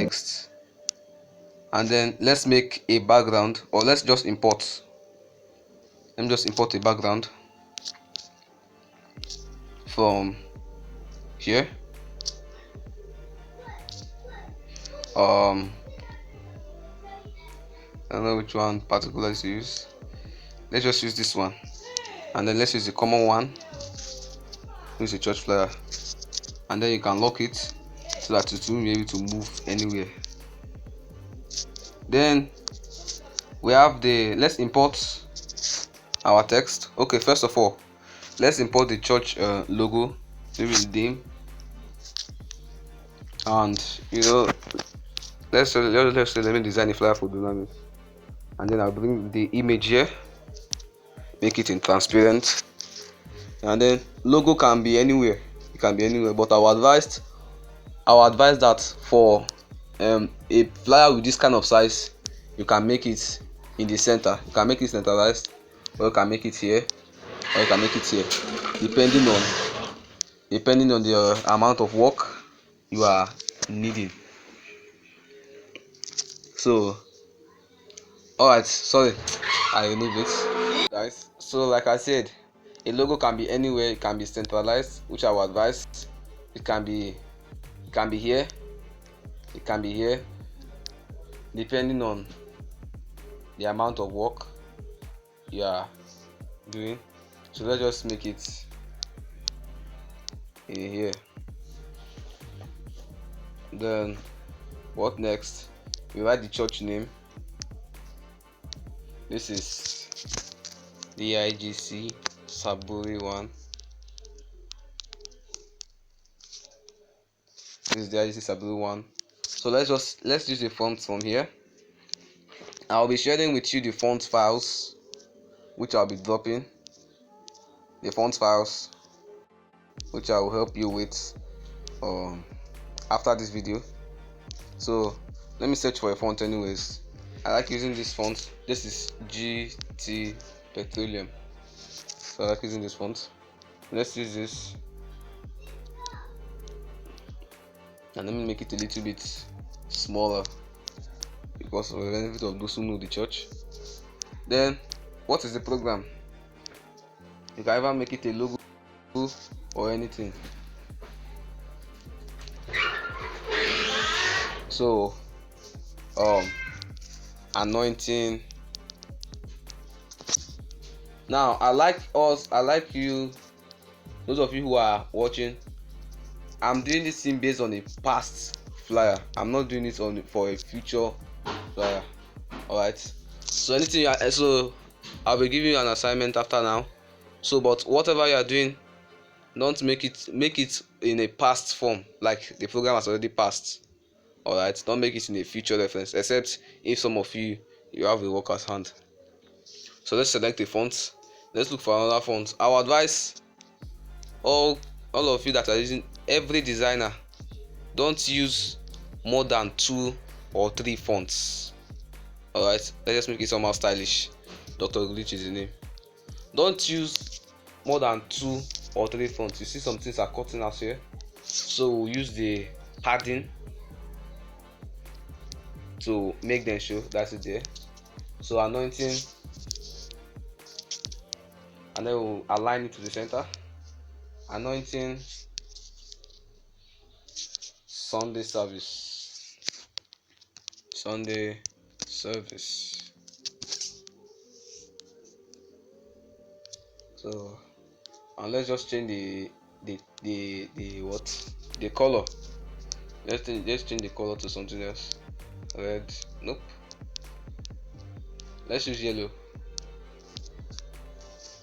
text, and then let's make a background, or let's just import. Let me just import a background from here. I don't know which one particularly to use. Let's just use this one, and then let's use the common one. Use a church flyer, and then you can lock it so that it will be able to move anywhere. Then we have let's import our text. Okay, first of all, let's import the church logo, maybe the name, and let's say let me design a flyer for Dunamis, and then I'll bring the image here, make it in transparent, and then logo can be anywhere. It can be anywhere, but I would advise that for a flyer with this kind of size, you can make it in the center. You can make it centralized, or you can make it here, or you can make it here, depending on the amount of work you are needing. So alright, sorry, I remove it, guys. So like I said, a logo can be anywhere. It can be centralized, which I would advise. It can be here, it can be here, depending on the amount of work you are doing. So let's just make it in here. Then what next? We write the church name. This is the IGC Saburi 1. This is the IGC Saburi 1. So let's use the fonts from here. I'll be sharing with you the font files, which I'll be dropping. The font files, which I will help you with after this video. So let me search for a font anyways. I like using this font. This is GT Petroleum. So I like using this font. Let's use this, and let me make it a little bit smaller because of the benefit of those who know the church. Then what is the program? You can either make it a logo or anything. So anointing. Now I like you, those of you who are watching, I'm doing this thing based on a past flyer. I'm not doing it for a future flyer. Alright, so so I'll be giving you an assignment after now. So but whatever you are doing, don't make it in a past form, like the program has already passed. Alright, don't make it in a future reference, except if some of you have a worker's hand. So let's select a font. Let's look for another font. I would advise all of you that are using, every designer, don't use more than 2 or 3 fonts. Alright, let's just make it somehow stylish. Dr. Glitch is the name. Don't use more than 2 or 3 fonts. You see some things are cutting out here, so we'll use the padding to make them show. That's it there. So anointing, and then we'll align it to the center. Anointing, Sunday service. So and let's just change the color. Let's change the color to something else. Red, nope. Let's use yellow.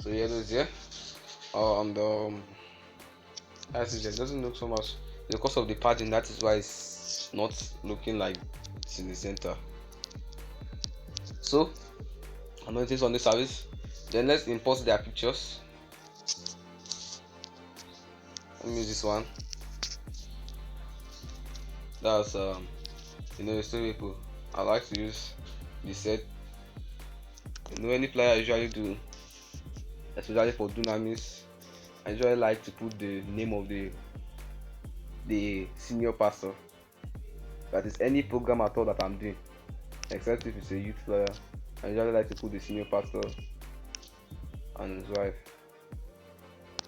So yellow is there. It doesn't look so much because of the padding. That is why it's not looking like it's in the center. So anointing on the service. Then let's import their pictures. Let me use this one. That's story people. I like to use the set. Any flyer I usually do, especially for Dunamis, I usually like to put the name of the senior pastor. That is any program at all that I'm doing, except if it's a youth flyer. I usually like to put the senior pastor and his wife.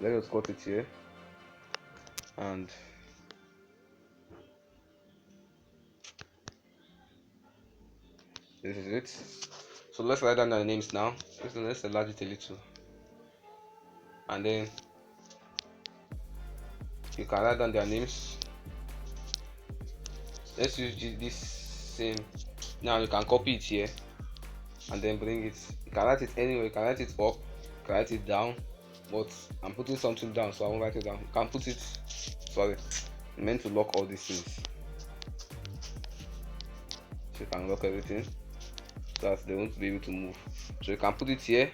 Let us cut it here, and this is it. So let's write down the names now. Let's enlarge it a little, and then you can write down their names. Let's use this same. Now you can copy it here and then bring it. You can write it anywhere. You can write it up, you can write it down, but I'm putting something down, so I won't write it down. You can put it, sorry, I meant to lock all these things, so you can lock everything so that they won't be able to move. So you can put it here,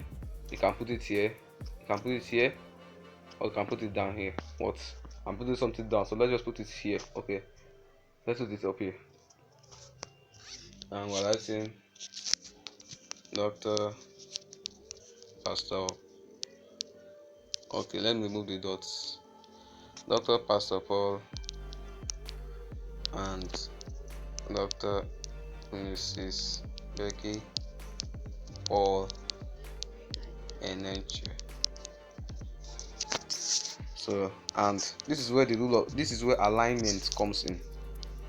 you can put it here, you can put it here, or you can put it down here. What? I'm putting something down, so let's just put it here. Okay, let's put it up here, and we're writing Dr. Pastor. Okay, let me remove the dots. Dr. Pastor Paul and Dr. Mrs. Becky Paul Enenche. So, and this is where the rule of this is where alignment comes in.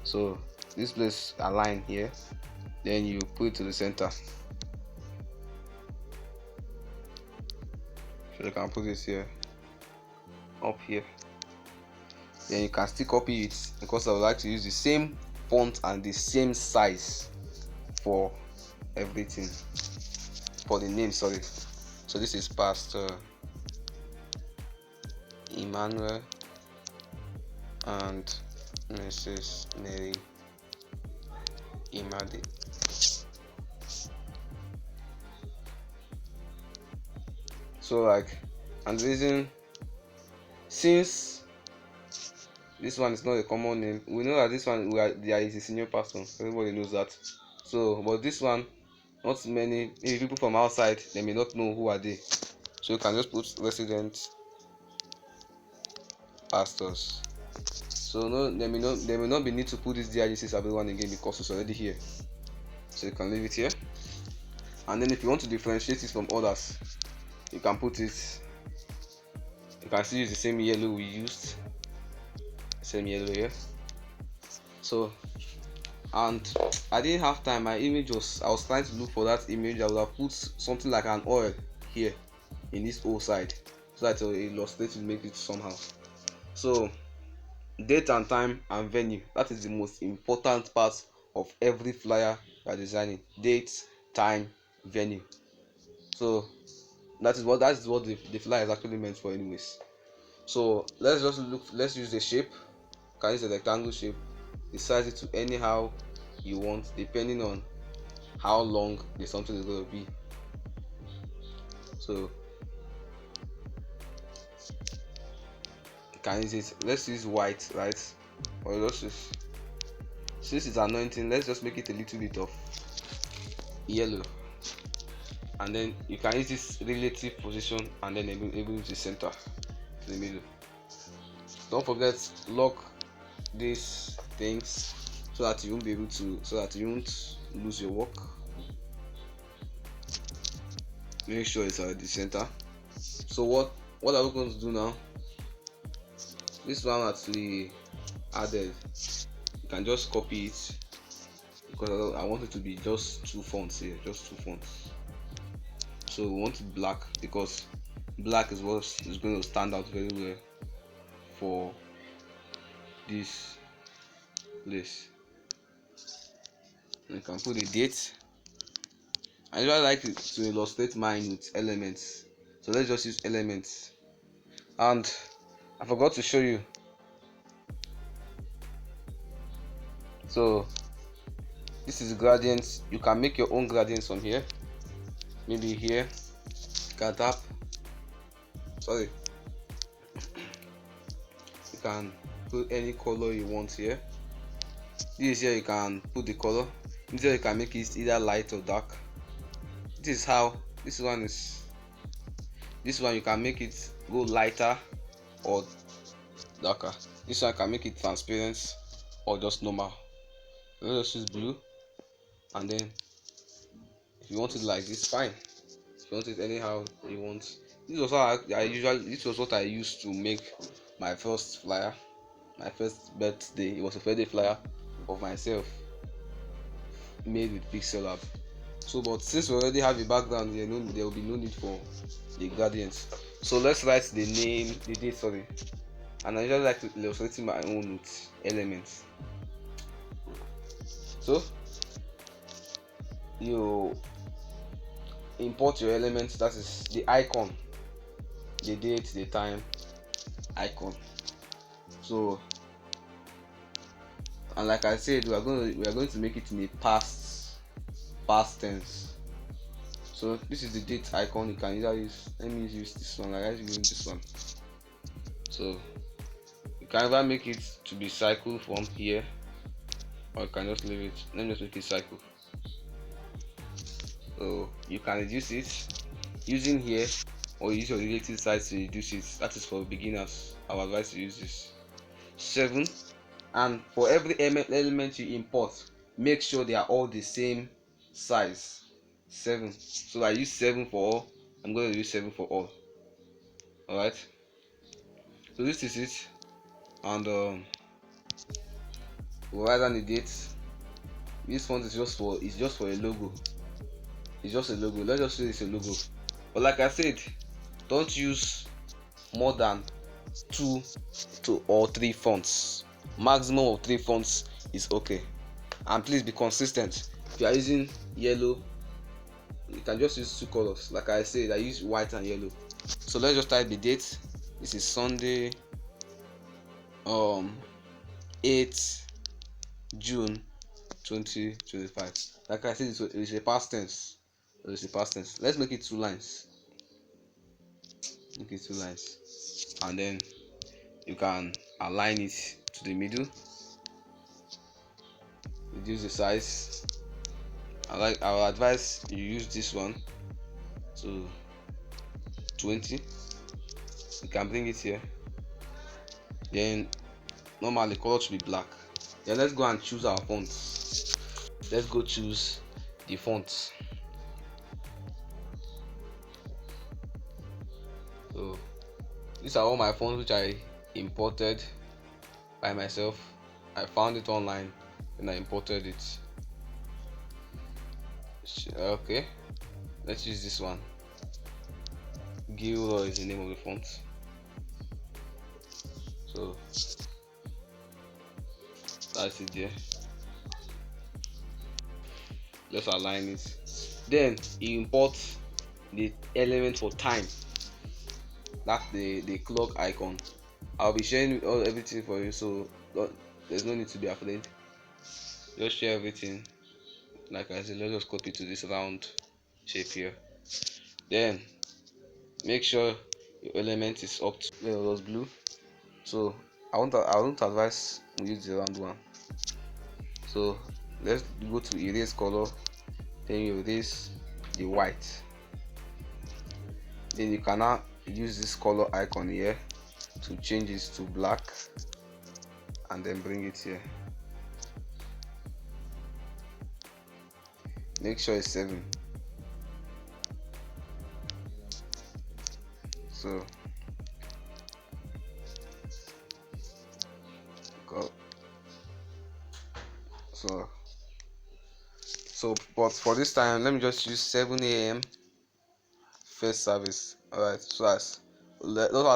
So this place align here, then you put it to the center. So you can put this here, up here. Then you can still copy it, because I would like to use the same font and the same size for everything, for the name, sorry. So this is Pastor Emmanuel and Mrs. Mary Imade. So like, and the reason, since this one is not a common name, we know that this one there is a senior pastor, everybody knows that. So but this one, not many, maybe people from outside, they may not know who are they. So you can just put resident pastors. So no, there may not be need to put this DIGC everyone again, because it's already here. So you can leave it here. And then if you want to differentiate it from others, you can put it, you can still use the same yellow we used, same yellow here. So, and I didn't have time, my image was, I was trying to look for that image. I would have put something like an oil here in this whole side, so that it will illustrate to make it somehow. So date and time and venue, that is the most important part of every flyer you are designing. Date, time, venue. So that is what the flyer is actually meant for anyways. So let's just look, let's use the shape. You can use a rectangle shape, resize it to anyhow you want, depending on how long the something is going to be. So you can use it, let's use white, right? Or let's just, since it's anointing, let's just make it a little bit of yellow, and then you can use this relative position and then able to center to the middle. Don't forget, lock these things so that you won't be able to, so that you won't lose your work. Make sure it's at the center. So what are we going to do now? This one that we added, you can just copy it, because I want it to be just two fonts here, just two fonts. So we want it black, because black is what is going to stand out very well for this place. You can put the date. I usually like to illustrate mine with elements, so let's just use elements. And I forgot to show you, so this is gradients. You can make your own gradients from here. Maybe here you can tap, sorry, you can put any color you want here. This here you can put the color. This here you can make it either light or dark. This is how this one is. This one you can make it go lighter or darker. This one can make it transparent or just normal. let's just use blue. And then if you want it like this, fine. If you want it anyhow you want. This was what I used to make my first flyer, my first birthday. It was a birthday flyer of myself made with Pixellab. So, but since we already have a background here, there will be no need for the gradients. So let's write the name, the date, sorry. And I usually like to illustrate my own with elements. So you import your elements, that is the icon, the date, the time, icon. So, and like I said, we are going to make it in a past tense. So this is the date icon. You can either use, let me use this one. I like using this one. So you can either make it to be cycle from here, or you can just leave it. Let me just make it cycle. So you can reduce it using here, or use your relative size to reduce it. That is for beginners. I would advise to use this 7. And for every element you import, make sure they are all the same size, 7. So I use 7 for all. I'm going to use 7 for all. Alright, so this is it. And we'll write down the date. This font is just for a logo. It's just a logo. Let's just say it's a logo. But like I said, don't use more than 2 or 3 fonts. Maximum of 3 fonts is okay. And please be consistent. If you are using yellow, you can just use 2 colors. Like I said, I use white and yellow. So let's just type the date. This is Sunday, 8 June 2025. Like I said, it's a past tense. Let's make it 2 lines. Make it 2 lines, and then you can align it to the middle. Reduce the size. I will advise you use this one to 20. You can bring it here. Then normally the color should be black. Then let's go and choose our fonts. Let's go choose the fonts. So these are all my fonts which I imported by myself. I found it online and I imported it. Okay, let's use this one. Gilroy is the name of the font. So that's it there. Let's align it. Then you import the element for time. That's the clock icon. I'll be sharing everything for you, so there's no need to be afraid. Just share everything. Like I said, let's just copy to this round shape here. Then make sure your element is up to was blue. So I won't advise we use the round one. So let's go to erase color. Then you erase the white. Then you can now use this color icon here to change it to black, and then bring it here. Make sure it's 7. So go. But for this time, let me just use 7 a.m. first service. Alright, so as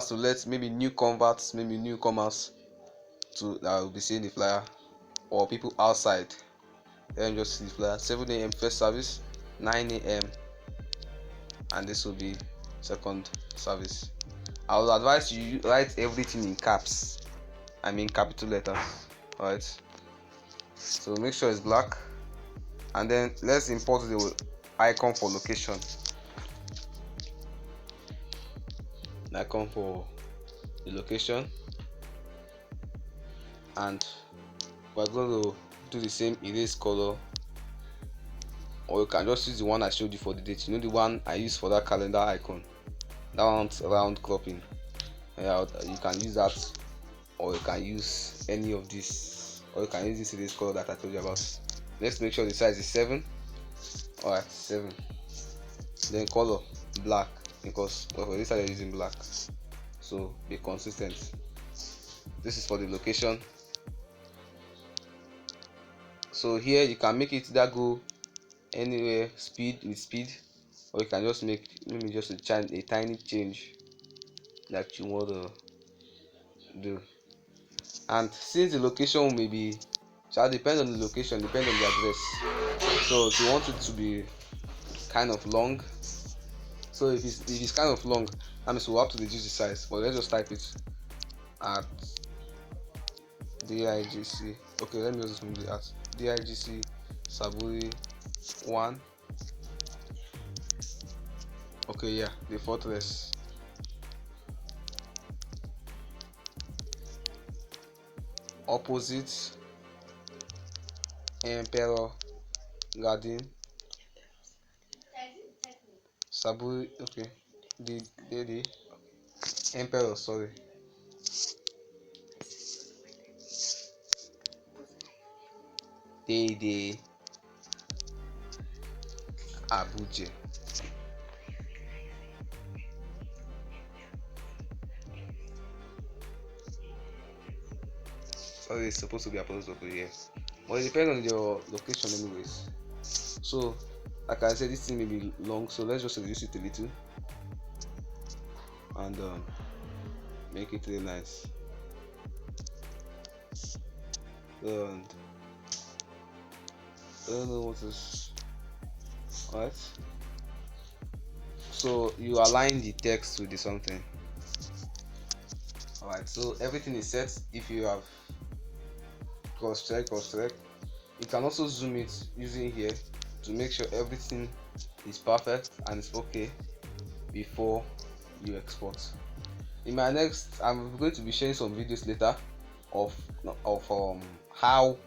to let maybe new converts, maybe newcomers that will be seeing the flyer, or people outside, then just see the flyer. 7 a.m. first service, 9 a.m. and this will be second service. I would advise you write everything in caps. I mean capital letters. Alright, so make sure it's black, and then let's import the icon for location. Icon for the location, and we're going to do the same erase color, or you can just use the one I showed you for the date. You know, the one I used for that calendar icon, that one's round cropping. You can use that, or you can use any of these. or you can use this erase color that I told you about. Let's make sure the size is 7. Alright, 7. Then color black, because for this side you're using black, so be consistent. This is for the location. So here you can make it either go anywhere speed with speed, or you can just make maybe just a tiny change that you want to do. And since the location may be, shall depend on the location, depend on the address. So if you want it to be kind of long, so if it's kind of long, that means we'll have to reduce the size. But let's just type it at digc. Okay, let me just move it at digc saburi 1. Okay, yeah, the fortress. Opposite Emperor Garden Saburi. Okay, the Emperor, sorry. The Abuja. Sorry, it's supposed to be apostrophe here, but it depends on your location anyways. So like I said, this thing may be long, so let's just reduce it a little and make it really nice. And I don't know what is. Alright, so you align the text with the something. Alright, so everything is set. If you have cross check, you can also zoom it using here to make sure everything is perfect and it's okay before you export. In my next, I'm going to be sharing some videos later of how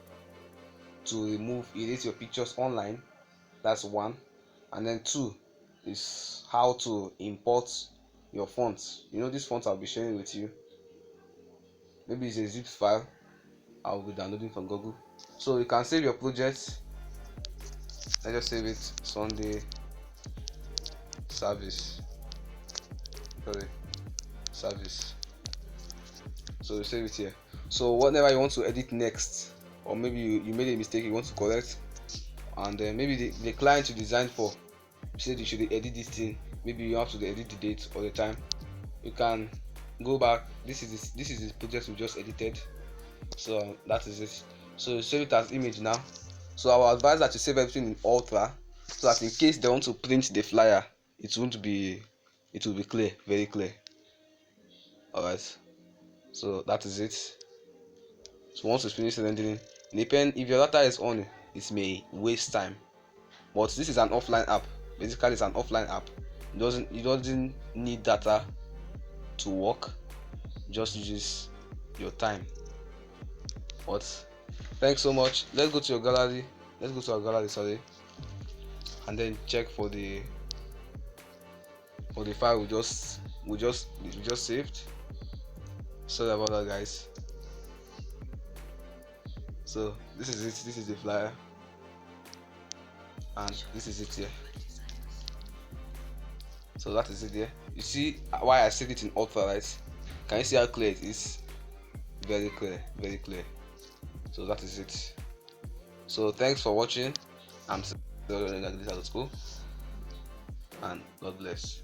to edit your pictures online. That's 1. And then 2 is how to import your fonts. You know, this font I'll be sharing with you, maybe it's a zip file I'll be downloading from Google. So you can save your project. Let's just save it Sunday service. So you save it here. So whatever you want to edit next, or maybe you made a mistake you want to correct, and maybe the client you designed for said you should edit this thing, maybe you have to edit the date or the time, you can go back. This is the project we just edited, so that is it. So you save it as image now. So I will advise that you save everything in Ultra, so that in case they want to print the flyer, it will be clear, very clear. Alright, so that is it. So once you finish rendering, depend if your data is on, it may waste time, but this is an offline app. Basically, it's an offline app. It doesn't need data to work, just uses your time. But thanks so much. Let's go to your gallery. Let's go to our gallery, sorry, and then check for the file we just saved. Sorry about that, guys. So this is it. This is the flyer, and this is it here. So that is it there. You see why I saved it in Ultra, right? Can you see how clear it is? Very clear, very clear. So that is it. So thanks for watching. I'm school, and God bless.